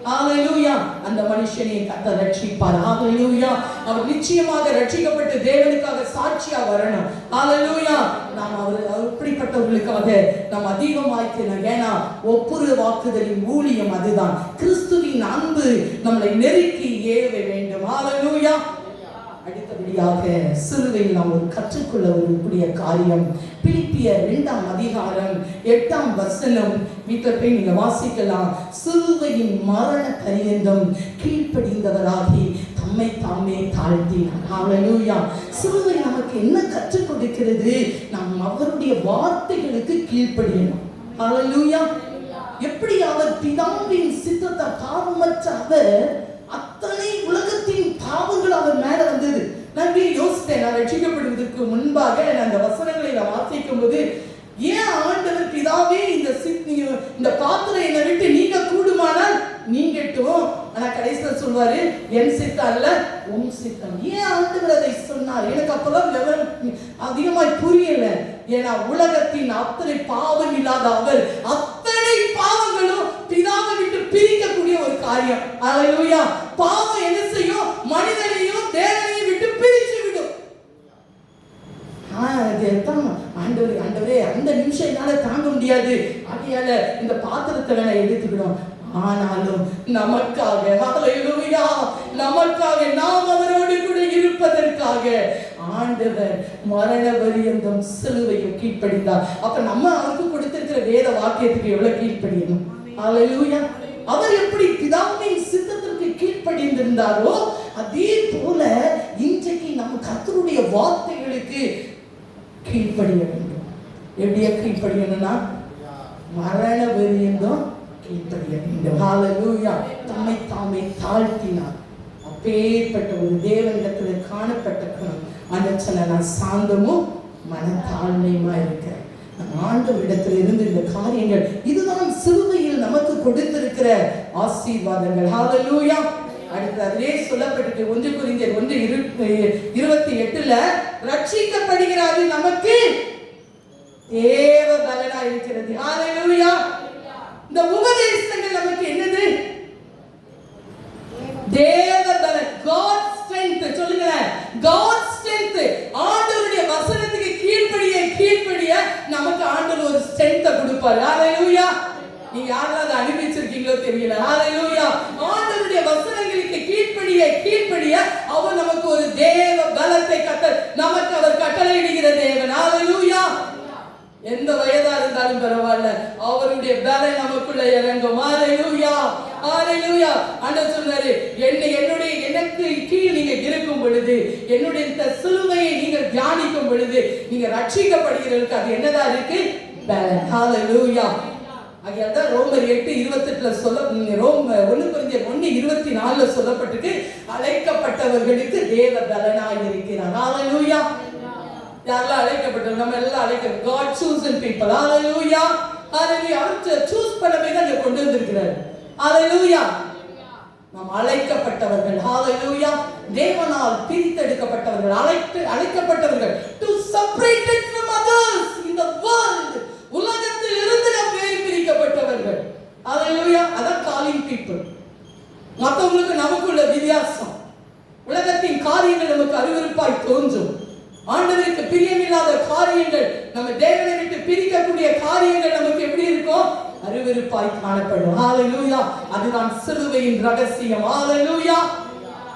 ஹல்லேலூயா. அந்த மனுஷனை கர்த்தர் ரட்சிப்பார். ஹல்லேலூயா. அவர் நிச்சயமாக ரட்சிக்கப்பட்டு தேவனுக்காக சாட்சியா வரணும். ஹல்லேலூயா. நாம் அப்படிப்பட்டவர்களுக்காக நாம் அதிகமாய்க்கணும். ஏன்னா ஒப்புரு வாக்குதலின் ஊழியம் அதுதான். கிறிஸ்துவின் அன்பு நம்மளை நெருக்கி ஏவ வேண்டும். ஹல்லேலூயா. அடுத்தபடியாக சிலுவையில் நாம் ஒரு கற்றுக்கொள்ள கூடிய காரியம் பிலிப்பியர் 2ஆம் அதிகாரம் 8ஆம் வசனம். வீட்டில் போய் நீங்க வாசிக்கலாம். சிலுவையின் மரண பரியந்தம் கீழ்ப்படிந்தவராகி தம்மை தாமே தாழ்த்தினார். ஹல்லேலூயா. சிலுவை நமக்கு என்ன கற்றுக் கொடுக்கிறது? நாம் அவருடைய வார்த்தைகளுக்கு கீழ்ப்படியணும். ஹல்லேலூயா. எப்படி அவர் பிதாவின் சித்தத்தை பாவமற்ற அவர் அத்தனை உலகத்தின் பாவங்கள் அவர் மேல வந்தது. நான் யோசித்தேன், நான் ரட்சிக்கப்படுவதற்கு முன்பாக நான் அந்த வசனங்களை நான் வாசிக்கும் போது, ஏன் ஆண்டவர் பிதாவே இந்த பாத்திரம் என்னை விட்டு நீங்க கூடுமானால் நீங்கட்டும், ஆனா கடைசியில சொல்வாரு என் சித்தம் அல்ல உன் சித்தம். ஏன் ஆண்டவர் அதை சொன்னார்? எனக்கு அப்பதான் விவரம் அதிகமாய் புரியல. ஏன்னா உலகத்தின் அத்தனை பாவம் இல்லாத அவர் அத்தனை பாவங்களும் பிதாவை விட்டு பிரிக்கக்கூடிய ஒரு காரியம். ஹல்லேலூயா. பாவம் என்ன செய்யும்? மனிதனையும் தேவனையும் விட்டு பிரிச்சு விடும். ஆண்டவரே அந்த நிமிஷம் என்னால தாங்க முடியாது, ஆகையால இந்த பாத்திரத்தை வேணா எடுத்துக்கிடும். ஆனாலும் நமக்காக, ஹல்லேலூயா, நமக்காக நாம் அவரோடு கூட இருப்பதற்காக ஆண்டவர் மரண பரியந்தம் சிலுவையை கீழ்ப்படிந்தார். அப்ப நம்ம அவருக்கு கொடுத்திருக்கிற வேத வாக்கியத்துக்கு எவ்வளவு கீழ்ப்படியணும்? ஹல்லேலூயா. அவர் எப்படி பிதாவின் சித்தத்திற்கு கீழ்ப்படிந்திருந்தாரோ அதே போல இன்றைக்கு நம்ம கர்த்தருடைய வார்த்தைகளுக்கு கீழ்ப்படிய வேண்டும். எப்படியா கீழ்ப்படியணும்னா மரண பரியந்தம் கீழ்ப்படிய வேண்டும். ஹல்லேலூயா. தம்மை தாமே தாழ்த்தினார். அப்பேற்பட்ட ஒரு தேவனிடத்தில் காணப்பட்ட குணம். நான் சாந்தமும் மனத்தாழ்மையுமா இருக்கிறேன். ஆண்டவரிடத்தில் இருந்து இந்த காரியங்கள், இதுதான் சிலுவையில் நமக்கு கொடுத்திருக்கிற ஆசீர்வாதங்கள். ஹல்லேலூயா. அடுத்து அதிலே சொல்லப்பட்டிருக்கு 1 கொரிந்தியர் 1:28 ரட்சிக்கப்படுகிறது நமக்கு தேவ பலனா இருக்கிறது. ஹல்லேலூயா. இந்த உபதேசங்கள் நமக்கு என்னது? தேவ பலன். God strength. சொல்லுங்க, God strength. ஆண்டவருடைய வசனத்துக்கு கீழ்ப்படிய நமக்கு ஆண்டவர் ஒரு ஸ்ட்ரெngth கொடுப்பார். ஹல்லேலூயா. நீங்க யாராவது அனுபவிச்சிருக்கீங்களோ தெரியல. ஹல்லேலூயா. ஆண்டவருடைய வசனங்களுக்கு கீழ்ப்படிய அவர் நமக்கு ஒரு தேவ பலத்தை நமக்கு அவர் கட்டளையிடுகிற தேவன். ஹல்லேலூயா. எந்த வயதா இருந்தாலும் பரவாயில்ல, அவருடைய பலன் நமக்குள்ள இறங்கும். ஹல்லேலூயா. ஹல்லேலூயா. ஆண்டவர் சொன்னாரு, எனக்கு கீழ் நீங்க இருக்கும் பொழுது, என்னுடைய இந்த சிலுவையை நீங்கள் தியானிக்கும் பொழுது நீங்க ரட்சிக்கப்படுகிறதுக்கு அது என்னதான் இருக்கு? பலன். ஹல்லேலூயா. அதான் ரோமர் 8:28 1 கொரிந்தியர் 1:24 சொல்லப்பட்டிருக்கு, அழைக்கப்பட்டவர்களுக்கு தேவ பலனாய் இருக்கிறார். ஹல்லேலூயா. யாரெல்லாம் அழைக்கப்பட்டவங்க? நம்ம எல்லாம் அழைக்கிறோம். God chosen people. ஹல்லேலூயா. ஹல்லேலூயா. அவர் சூஸ் பண்ணவே தான் இங்க கொண்டு வந்திருக்கிறார். ஹல்லேலூயா. நாம் அழைக்கப்பட்டவர்கள். ஹல்லேலூயா. தேவனால் பிரித்தெடுக்கப்பட்டவர்கள், அழைக்கப்பட்டவர்கள், to separated from others in the world. உலகத்தில் இருந்து நாம் வேறு பிரிக்கப்பட்டவர்கள். ஹல்லேலூயா. அதான் calling people. மற்றவங்களுக்கு நமக்குள்ள வித்தியாசம். உலகத்தின் காரியங்கள் நமக்கு அருவருப்பாய் தோன்றும். ஆண்டவருக்கு பிரியமில்லாத காரியங்கள், நம்ம தேவனை விட்டு பிரிக்கக்கூடிய காரியங்கள் நமக்கு எப்படி இருக்கும்? அருவருப்பாய் காணப்படும். ஹல்லேலூயா. அதுதான் சிலுவையின் ரகசியம். ஹல்லேலூயா.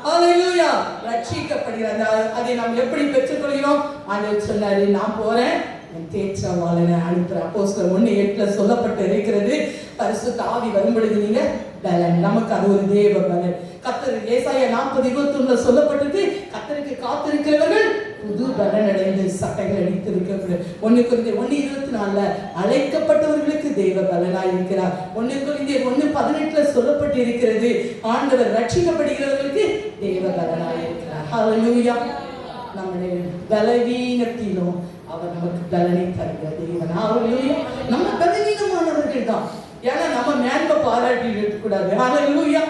ஹல்லேலூயா. ரட்சிக்கப்படுகிறது. அதை நாம் எப்படி பெற்றுக்கொள்கிறோம்? ஆண்டவர் சொன்னாரு, நான் போறேன், என் தேற்றவாளனை அனுப்புறேன். அப்போஸ்தலர் 1:8 சொல்லப்பட்டு இருக்கிறது. பரிசுத்த ஆவி வரும் பொழுது நீங்க பலன். நமக்கு அது ஒரு தேவ பலன். கர்த்தர் ஏசாயா 40:21 சொல்லப்பட்டிருக்கு, கர்த்தருக்கு காத்திருக்கிறவர்கள் புது பலன் அடைந்து சட்டைகள் அடித்திருக்கிறது. 1 கொரிந்தியர் 1:24 அழைக்கப்பட்டவர்களுக்கு தேவ பலனாய் இருக்கிறார். 1 கொரிந்தியர் 1:18 சொல்லப்பட்டு இருக்கிறது, ஆண்டவர் ரட்சிக்கப்படுகிறவர்களுக்கு தேவ பலனாய் இருக்கிறார். ஹல்லேலூயா. நம்முடைய பலவீனத்திலும் அவர் நமக்கு பலனை தருகிற தேவன். ஹல்லேலூயா. நம்ம பலவீனமானவர்கள் தான், ஏன்னா நம்ம மேன்மை பாராட்டி இருக்கக்கூடாது. ஹல்லேலூயா.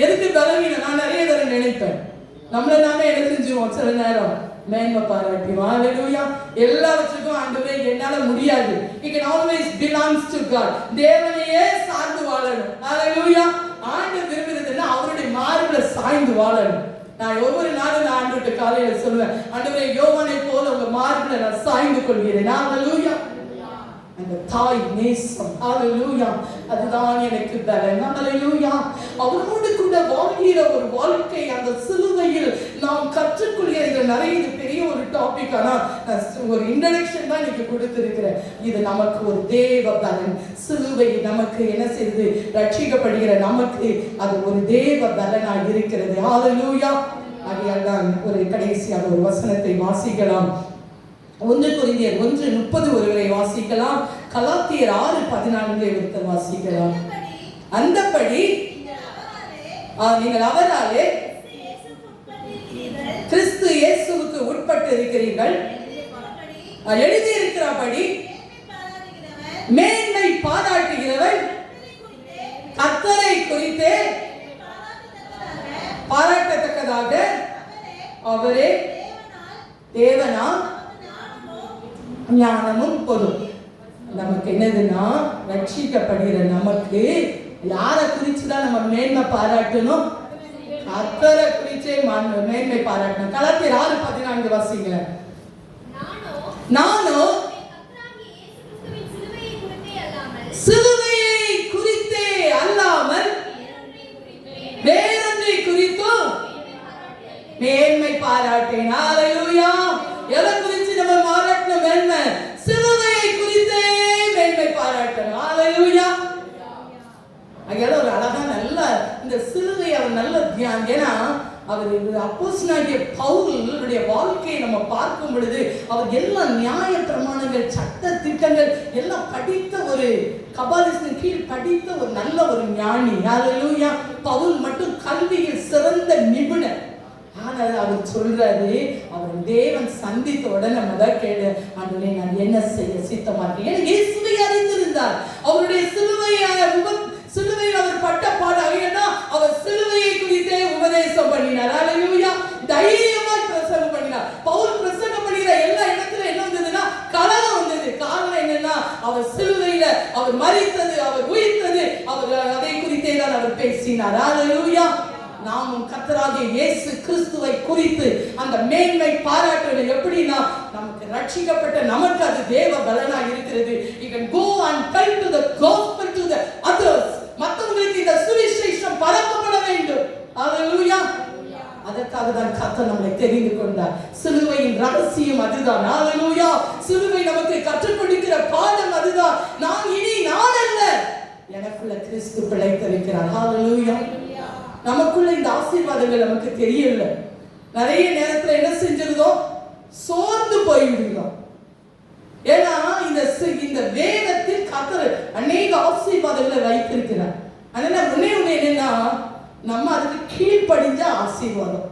எதுக்கு பலவீனம்? நான் நிறைய தடவை நினைப்பேன், நம்மள நாமே என்ன செஞ்சுவோம், சில நேரம் மேன்மை பாராட்டிவோம். ஹல்லேலூயா. எல்லாவற்றுக்கும் ஆண்டவரே என்னால முடியாது. It can always belongs to God. தேவனையே சார்ந்து வாழணும். ஹல்லேலூயா. ஆண்டவர் விரும்புறதுன்னா அவருடைய மார்புல சாய்ந்து வாழணும். நான் ஒவ்வொரு நாளும் நான் ஆண்டவர்கிட்ட காலையில சொல்லுவேன், ஆண்டவரே யோவானை போல உங்க மார்புல நான் சாய்ந்து கொள்கிறேன். ஹல்லேலூயா. அந்த தாய் நேசம், ஹல்லேலூயா, அதுதான் எனக்கு பலன். ஹல்லேலூயா. அவரோடு கூட வாழ்கிற ஒரு வாழ்க்கை, அந்த சிலுவையில் நாம் கற்றுக்கொள்கிற நிறைய, இது பெரிய ஒரு டாபிக், ஆனா ஒரு இன்ட்ரோடக்ஷன் தான் இன்னைக்கு கொடுத்திருக்கிறேன். இது நமக்கு ஒரு தேவ பலன். சிலுவை நமக்கு என்ன செய்யுது, ரட்சிக்கப்படுகிற நமக்கு அது ஒரு தேவ பலனாக இருக்கிறது. ஹல்லேலூயா. ஆகையால் தான் ஒரு கடைசியாக ஒரு வசனத்தை வாசிக்கலாம். 1 கொரிந்தியர் 1:30 ஒருவரை வாசிக்கலாம். கலாத்தியர் 6:14 ஒருத்தர் வாசிக்கலாம். அந்தபடி நீங்கள் அவராலே கிறிஸ்து இயேசுவுக்கு உட்பட்டு இருக்கிறீர்கள், எழுதி இருக்கிறபடி மேன்மை பாராட்டுகிறவன் கர்த்தரை குறித்தே பாராட்டத்தக்கதாக அவரே தேவனால் ஞானமும் பொருள். நமக்கு என்னதுன்னா, ரட்சிக்கப்படுகிற நமக்கு யாரை குறிச்சுதான் நம்ம மேன்மை பாராட்டணும்? கர்த்தரை குறிச்சே மேன்மை பாராட்டணும். கலாத்தியர் 6:14 வாசிங்க. நானோ சிலுவையை குறித்தே அல்லாமல் வேறொன்றை குறித்தும் மேன்மை பாராட்டேன். ஹல்லேலூயா. எதை குறித்து நம்ம பாராட்டணும்? மேன்மை. சிலுவையை குறித்தே மேன்மை பாராட்டணும். ஹல்லேலூயா. அங்க ஒரு அழகா நல்ல இந்த சிலுவை அவர் நல்ல தியானம். ஏன்னா அவர் அப்போஸ்தலனாகிய பவுலுடைய வாழ்க்கையை நம்ம பார்க்கும் பொழுது அவர் எல்லா நியாய பிரமாணங்கள், சட்ட திட்டங்கள் எல்லாம் படித்த ஒரு கபாலிஸ்டின் கீழ் படித்த ஒரு நல்ல ஒரு ஞானி. ஹல்லேலூயா. பவுல் மட்டும் கல்வியில் சிறந்த நிபுணர். ஆனால் அவர் சொல்றாரு, அவர் தேவன் சந்தித்த உடனே முதல் கேளு, ஆண்டவரே நான் என்ன செய்ய சித்தமாட்டேன். எனக்கு இயேசுவை அறிந்திருந்தார். அவருடைய சிலுவையில் அவர் பட்ட பாடாக அவர் சிலுவையை குறித்தே உபதேசம் பண்ணினார். ஹல்லேலூயா. தைரியமா பிரசங்கம் பண்ணினார். பவுல் பிரசங்கம் பண்ணிற எல்லா இடத்துல என்ன வந்ததுன்னா கலகம் வந்தது. காரணம் என்னன்னா, அவர் சிலுவையில அவர் மரித்தது, அவர் உயிர்த்தது, அவர் அதை குறித்தே தான் அவர் பேசினார். ஹல்லேலூயா. நாமும் கர்த்தராகிய இயேசு கிறிஸ்துவை குறித்து அந்த மேன்மை பாராட்டுவது எப்படின்னா, நமக்கு ரட்சிக்கப்பட்ட நமக்கு அது தேவ பலனா இருக்கிறது. You can go and tell to the gospel to the others. மற்றவங்களுக்கு இந்த சுவிசேஷம் பரப்பப்பட வேண்டும். ஹல்லேலூயா. அதற்காக தான் கர்த்தர் நம்மை தெரிந்து கொண்டார். சிலுவையின் ரகசியம் அதுதான். ஹல்லேலூயா. சிலுவை நமக்கு கற்றுக் கொடுக்கிற பாடம் அதுதான். நான் இனி நான் அல்ல, எனக்குள்ள கிறிஸ்து பிழைத்திருக்கிறார். ஹல்லேலூயா. நமக்குள்ள இந்த ஆசீர்வாதங்கள் நமக்கு தெரியல. நிறைய நேரத்துல என்ன செஞ்சிருந்தோம், சோர்ந்து போய்விடுகிறோம். ஏன்னா இந்த வேதத்தில் கர்த்தர் அநேக ஆசீர்வாதங்களை வைத்திருக்கிறார். அதனால ஒண்ணே என்னன்னா, நம்ம அதுக்கு கீழ்ப்படிஞ்ச ஆசீர்வாதம்,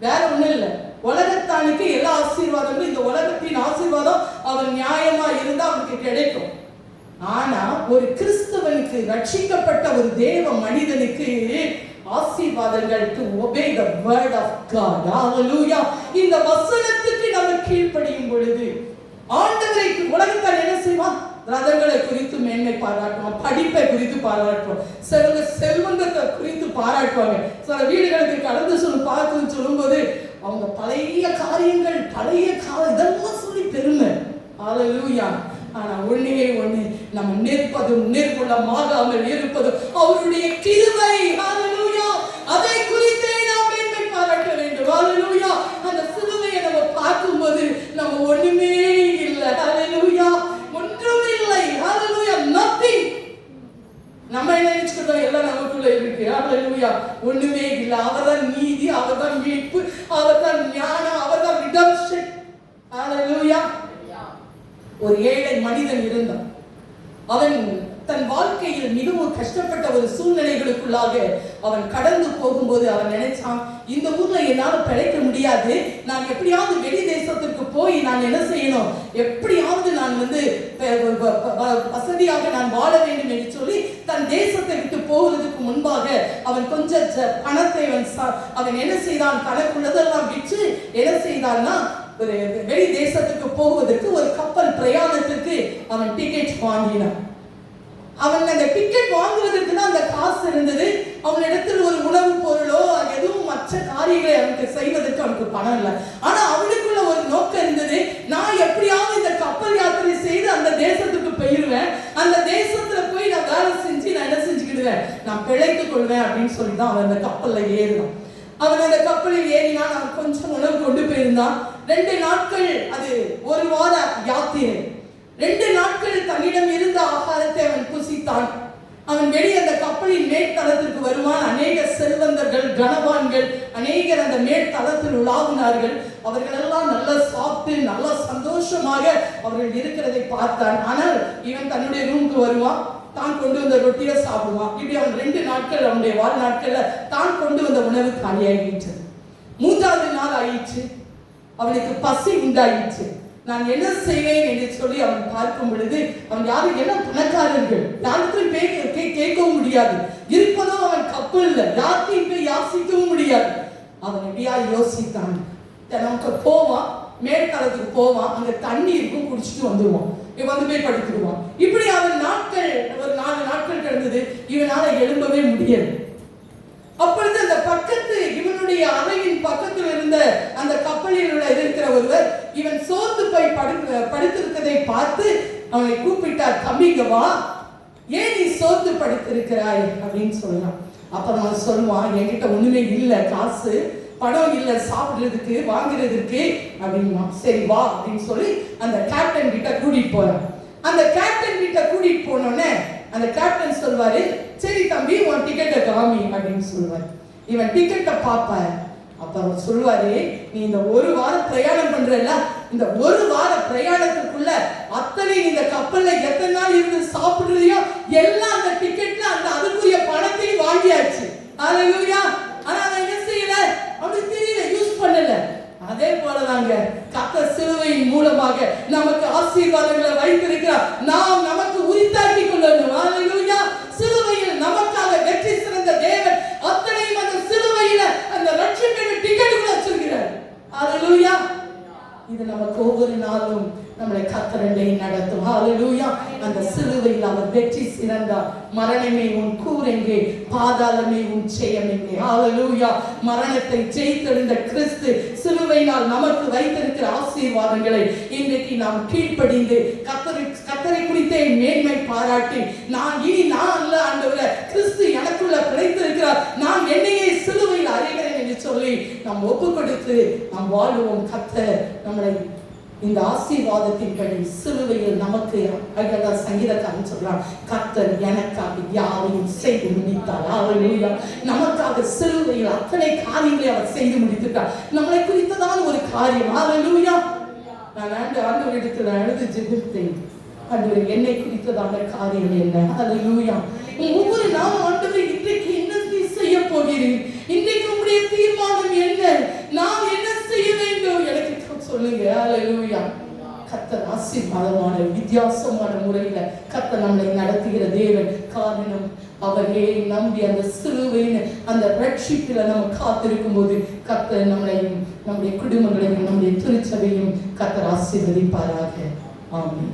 வேற ஒண்ணும் இல்லை. உலகத்தானுக்கு எல்லா ஆசீர்வாதங்களும், இந்த உலகத்தின் ஆசீர்வாதம் அவன் நியாயமா இருந்தா அவனுக்கு கிடைக்கும். ஆனா ஒரு கிறிஸ்தவனுக்கு, ரட்சிக்கப்பட்ட ஒரு தேவ மனிதனுக்கு ஆசீர்வாதங்கள் to obey the word of God. Hallelujah. இந்த வசனத்துக்கு நம்ம கீழ்ப்படியும் பொழுது ஆண்டவரை உலகத்தார் என்ன செய்வான்? ரதங்களை குறித்து மேன்மை பாராட்டுவான், படிப்பை குறித்து பாராட்டுவான், செல்வந்தத்தை குறித்து பாராட்டுவாங்க. சில வீடுகளுக்கு கடந்து பார்க்கணும்னு சொல்லும்போது அவங்க பழைய காரியங்கள், பழைய இதெல்லாம் சொல்லி பெருமை. ஹல்லேலூயா. ஆனா ஒண்ணே ஒண்ணு, நம்ம நிற்பதும் நிர்மூலமாகாமல் இருப்பதும் அவருடைய கிருபை. ஹல்லேலூயா. அதை குறித்தே நாம் மேன்மை பாராட்ட வேண்டும். ஹல்லேலூயா. அந்த சிலுவையை நம்ம பார்க்கும்போது நம்ம ஒண்ணுமே இல்லை. ஹல்லேலூயா. ஒன்றும் இல்லை. ஹல்லேலூயா. nothing. நம்ம என்ன நினைச்சுக்கிட்டோம், எல்லாம் நமக்குள்ள இருக்கு. ஹalleluya. ஒண்ணுமே இல்லை. அவர்தான் நீதி, அவர்தான் மீட்பு, அவர்தான் ஞானம், அவர்தான் ரிடம்ஷன். ஹalleluya. ஒரு ஏழை மனிதன் இருந்தான். அவன் தன் வாழ்க்கையில் மிகவும் கஷ்டப்பட்ட ஒரு சூழ்நிலைகளுக்குள்ளாக அவன் கடந்து போகும்போது அவன் நினைச்சான், இந்த ஊர்ல என்னால பிழைக்க முடியாது, நான் எப்படியாவது வெளி தேசத்திற்கு போய் நான் என்ன செய்யணும், எப்படியாவது நான் வசதியாக நான் வாழ வேண்டும் என்று சொல்லி தன் தேசத்தை விட்டு போவதற்கு முன்பாக அவன் கொஞ்சம் பணத்தை அவன் என்ன செய்தான், தனக்குள்ளதெல்லாம் விற்று என்ன செய்தான்னா ஒரு வெளி தேசத்துக்கு போவதற்கு ஒரு கப்பல் பிரயாணத்திற்கு அவன் டிக்கெட் வாங்கினான். அவன் அந்த டிக்கெட் வாங்குவதற்கு தான் அந்த காசு இருந்தது. அவனிடத்தில் ஒரு உணவு பொருளோ எதுவும் மற்ற காரியங்களை அவனுக்கு செய்வதற்கு அவனுக்கு பணம் இல்லை. ஆனா அவனுக்குள்ள ஒரு நோக்கம் இருந்தது, நான் எப்படியாவது இந்த கப்பல் யாத்திரை செய்து அந்த தேசத்துக்கு போயிருவேன், அந்த தேசத்துல போய் நான் வேலை செஞ்சு நான் என்ன செஞ்சுக்கிடுவேன், நான் பிழைத்துக் கொள்வேன் அப்படின்னு சொல்லி தான் அவன் அந்த கப்பல்ல ஏறினான். அவன் அந்த கப்பலில் ஏறினா நான் கொஞ்சம் உணவு கொண்டு போயிருந்தான். 2 நாட்கள், அது ஒரு வார யாத்திரை. 2 நாட்கள் தன்னிடம் இருந்த ஆகாரத்தை அவன் புசித்தான். அவன் வெளியே அந்த கப்பலின் மேற்தளத்திற்கு வருவான். அநேக செல்வந்தர்கள், கனவான்கள் அநேகர் அந்த மேற்தளத்தில் உலாவினார்கள். அவர்கள் எல்லாம் நல்லா சாப்பிட்டு நல்லா சந்தோஷமாக அவர்கள் இருக்கிறதை பார்த்தான். ஆனால் இவன் தன்னுடைய ரூமுக்கு வருவான், தான் கொண்டு வந்த ரொட்டியை சாப்பிடுவான். இப்படி அவன் 2 நாட்கள் அவனுடைய வாழ்நாட்கள்ல தான் கொண்டு வந்த உணவு காலியாகிவிட்டது. 3வது நாள் ஆயிடுச்சு, அவனுக்கு பசி உண்டாயிடுச்சு. நான் என்ன செய்வேன் என்று சொல்லி அவன் பார்க்கும் பொழுது, அவன் யாரும் என்ன பணக்காரர்கள், யாருக்கும் கேட்கவும் முடியாது, இருப்பதோ அவன் கப்பல்ல, யாருக்கும் போய் யாசிக்கவும் முடியாது. அவன் எப்படியா யோசித்தான், நமக்கு போவான், மேற்காலத்துக்கு போவான், அங்க தண்ணி இருக்கும், குடிச்சிட்டு வந்துடுவான், வந்து போய் படுத்துடுவான். இப்படி அவன் நாட்கள் ஒரு 4 நாட்கள் கிடந்தது. இவனால எழும்பவே முடியாது. அப்பொழுது அந்த பக்கத்து இவனுடைய அறையின் பக்கத்தில் இருந்த அந்த கப்பலில் இருக்கிற ஒருவர் இவன் சோர்ந்து போய் படுத்திருக்கதை பார்த்து அவனை கூப்பிட்டார், தம்பிங்க வா, ஏன் நீ சோர்ந்து படுத்திருக்கிறாய் அப்படின்னு சொல்லலாம். அப்ப அவன் சொல்லுவான், என்கிட்ட ஒண்ணுமே இல்லை, காசு பணம் இல்லை சாப்பிடுறதுக்கு வாங்குறதுக்கு அப்படின்னா. சரி வா அப்படின்னு சொல்லி அந்த கேப்டன் கிட்ட கூட்டிட்டு போறான். அந்த கேப்டன் கிட்ட கூட்டிட்டு போனோடனே அந்த கேப்டன் சொல்வாரு, சரி தம்பி உன் டிக்கெட்டை காமி அப்படின்னு சொல்லுவாரு. இவன் டிக்கெட்டை பார்ப்பார். அப்ப அவர் சொல்லுவாரு, நீ இந்த 1 வாரம் பிரயாணம் பண்றல, இந்த 1 வார பிரயாணத்துக்குள்ள அத்தனை இந்த கப்பல்ல எத்தனை நாள் இருந்து சாப்பிடுறியோ எல்லாம் அந்த டிக்கெட்ல அந்த அதுக்குரிய பணத்தையும் வாங்கியாச்சு. ஹalleluya. ஆனா அவன் என்ன செய்யல, அவனுக்கு தெரியல, யூஸ் பண்ணல. அதே போலதாங்க கர்த்தர் சிலுவையின் மூலமாக நமக்கு ஆசீர்வாதங்களை வைத்திருக்கிறார். நாம் நமக்கு உரித்தாக்கி கொள்ளணும். ஹalleluya. சிலுவையில் நமக்காக வெற்றி சிறந்த தேவன் அத்தனையும் அந்த சிலுவையில அந்த ரட்சிப்பின் டிக்கெட் வச்சிருக்கிறார். ஹalleluya. இது நமக்கு ஒவ்வொரு நாளும் நம்மளை கர்த்தரண்டை நடத்தும். ஹalleluya. அந்த சிலுவையில் அவர் வெற்றி சிறந்தார். மரணமே உன் கூர் எங்கே, பாதாளமே உன் ஜெயம் எங்கே. ஹalleluya. மரணத்தை ஜெயித்தெழுந்த கிறிஸ்து சிலுவையினால் நமக்கு வைத்திருக்கிற ஆசீர்வாதங்களை இன்றைக்கு நாம் கீழ்ப்படிந்து கர்த்தரை குறித்தே மேன்மை பாராட்டி, நான் அல்ல ஆண்டவரே, கிறிஸ்து எனக்குள்ள பிழைத்திருக்கிறார், நான் என்னையே சிலுவையில் அறைகிறேன் என்று சொல்லி நாம் ஒப்பு கொடுத்து நாம் வாழ்வோம். கர்த்தர் நம்மளை இந்த ஆசீர்வாதத்தின்படி சிலுவையில் நமக்கு சங்கீதக்காரன் சொல்றான், கர்த்தர் எனக்காக யாரையும் செய்து முடித்தார். ஹalleluya. நமக்காக சிலுவையில் அத்தனை காரியங்களை அவர் செய்து முடித்துட்டார். நம்மளை குறித்ததான ஒரு காரியம். ஹalleluya. நான் ஆண்டவரிடத்தில் அழுது ஜெபித்தேன், ஆண்டவரே என்னை குறித்ததான காரியம் என்ன? ஹalleluya. ஒவ்வொரு நாளும் ஆண்டவரே இன்றைக்கு என்ன செய்ய போகிறீர், இன்றைக்கு உங்களுடைய தீர்மானம் என்ன, நான் என்ன செய்ய வேண்டும் எனக்கு சொல்லுங்க. ஹalleluya. கர்த்தர் ஆசீர்வாதமான வித்தியாசமான முறையில கர்த்தர் நம்மளை நடத்துகிற தேவன். காரணம் அவரே நம்பி அந்த சிலுவையின் அந்த ரட்சிப்பில நம்ம காத்திருக்கும் போது கர்த்தர் நம்மளையும் நம்முடைய குடும்பங்களையும் நம்முடைய திருச்சபையும் கர்த்தர் ஆசீர்வதிப்பாராக. ஆமென்.